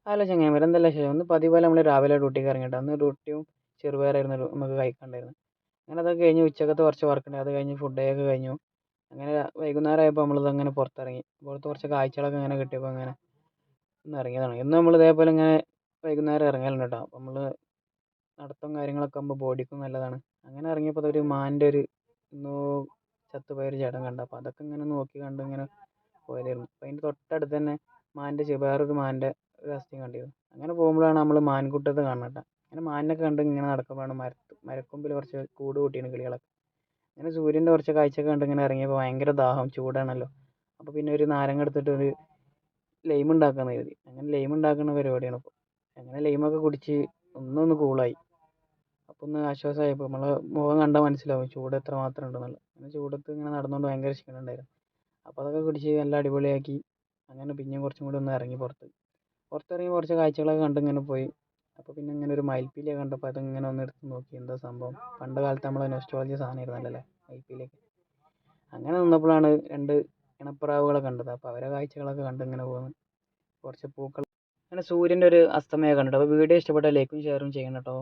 Hello ചങ്ങായിമാരെ, എന്തെല്ലാം ശരി. ഒന്ന് പതിവ് പോലെ നമ്മൾ രാവിലെ ഡ്യൂട്ടിക്ക് ഇറങ്ങിയിട്ട് അന്ന് റൊട്ടിയും ചെറുപയറായിരുന്നു നമുക്ക് കഴിക്കാണ്ടായിരുന്നു. അങ്ങനെ അതൊക്കെ കഴിഞ്ഞ് ഉച്ചക്കത്തെ കുറച്ച് വർക്ക് അത് കഴിഞ്ഞ് ഫുഡൊക്കെ കഴിഞ്ഞു. അങ്ങനെ വൈകുന്നേരം ആയപ്പോൾ നമ്മളിത് അങ്ങനെ പുറത്തിറങ്ങി. പുറത്ത് കുറച്ച് കാഴ്ചകളൊക്കെ ഇങ്ങനെ കിട്ടിയപ്പോൾ അങ്ങനെ ഒന്ന് ഇറങ്ങിയതാണ്. എന്നും നമ്മൾ ഇതേപോലെ ഇങ്ങനെ വൈകുന്നേരം ഇറങ്ങലുണ്ട് കേട്ടോ. അപ്പോൾ നമ്മൾ നടത്തം കാര്യങ്ങളൊക്കെ ആകുമ്പോൾ ബോഡിക്കും നല്ലതാണ്. അങ്ങനെ ഇറങ്ങിയപ്പോൾ ഒരു മാൻ്റെ ഒരു എന്തോ ചത്തുപോയൊരു ചേട്ടൻ കണ്ടു. അപ്പോൾ അതൊക്കെ ഇങ്ങനെ നോക്കി കണ്ട് ഇങ്ങനെ പോയതായിരുന്നു. അപ്പോൾ അതിൻ്റെ തൊട്ടടുത്ത് തന്നെ വേറൊരു മാൻ്റെ ഒരു അസ്ഥി കണ്ടിരുന്നു. അങ്ങനെ പോകുമ്പോഴാണ് നമ്മൾ മാൻകൂട്ടത്തെ കാണുന്നത്. അങ്ങനെ മാനിനൊക്കെ കണ്ട് ഇങ്ങനെ നടക്കുമ്പോഴാണ് മരക്കൊമ്പിൽ കുറച്ച് കൂട് കൂട്ടിയാണ് കിളികളൊക്കെ. അങ്ങനെ സൂര്യൻ്റെ കുറച്ച് കാഴ്ചയൊക്കെ കണ്ട് ഇങ്ങനെ ഇറങ്ങിയപ്പോൾ ഭയങ്കര ദാഹം, ചൂടാണല്ലോ. അപ്പോൾ പിന്നെ ഒരു നാരങ്ങ എടുത്തിട്ട് ഒരു ലൈം ഉണ്ടാക്കാമെന്ന് കരുതി. അങ്ങനെ ലൈം ഉണ്ടാക്കുന്ന പരിപാടിയാണ് ഇപ്പോൾ. അങ്ങനെ ലൈമൊക്കെ കുടിച്ച് ഒന്നൊന്ന് കൂളായി. അപ്പോൾ ഒന്ന് ആശ്വാസമായപ്പോൾ നമ്മളെ മുഖം കണ്ടാൽ മനസ്സിലാവും ചൂട് എത്ര മാത്രം ഉണ്ടെന്നുള്ളത്. അങ്ങനെ ചൂടത്ത് ഇങ്ങനെ നടന്നുകൊണ്ട് ഭയങ്കര ക്ഷീണം ഉണ്ടായിരുന്നു. അപ്പോൾ അതൊക്കെ കുടിച്ച് നല്ല അടിപൊളിയാക്കി. അങ്ങനെ പിന്നെയും കുറച്ചും കൂടി ഒന്ന് ഇറങ്ങി പുറത്തിറങ്ങി കുറച്ച് കാഴ്ചകളൊക്കെ കണ്ട് ഇങ്ങനെ പോയി. അപ്പോൾ പിന്നെ ഇങ്ങനെ ഒരു മയിൽപ്പീലിയൊക്കെ കണ്ടപ്പോൾ അതിങ്ങനെ ഒന്ന് എടുത്ത് നോക്കി, എന്താ സംഭവം. പണ്ട് കാലത്ത് നമ്മൾ നൊസ്റ്റാൾജിയ സാധനമായിരുന്നല്ലേ മയിൽപ്പീലിയൊക്കെ. അങ്ങനെ നിന്നപ്പോഴാണ് രണ്ട് ഇണപ്രാവുകളെ കണ്ടത്. അപ്പോൾ അവരെ കാഴ്ചകളൊക്കെ കണ്ട് ഇങ്ങനെ പോകുന്നു. കുറച്ച് പൂക്കൾ അങ്ങനെ സൂര്യൻ്റെ ഒരു അസ്തമയം കണ്ടിട്ട്. അപ്പോൾ വീഡിയോ ഇഷ്ടപ്പെട്ടാൽ ലൈക്കും ഷെയറും ചെയ്യണം കേട്ടോ.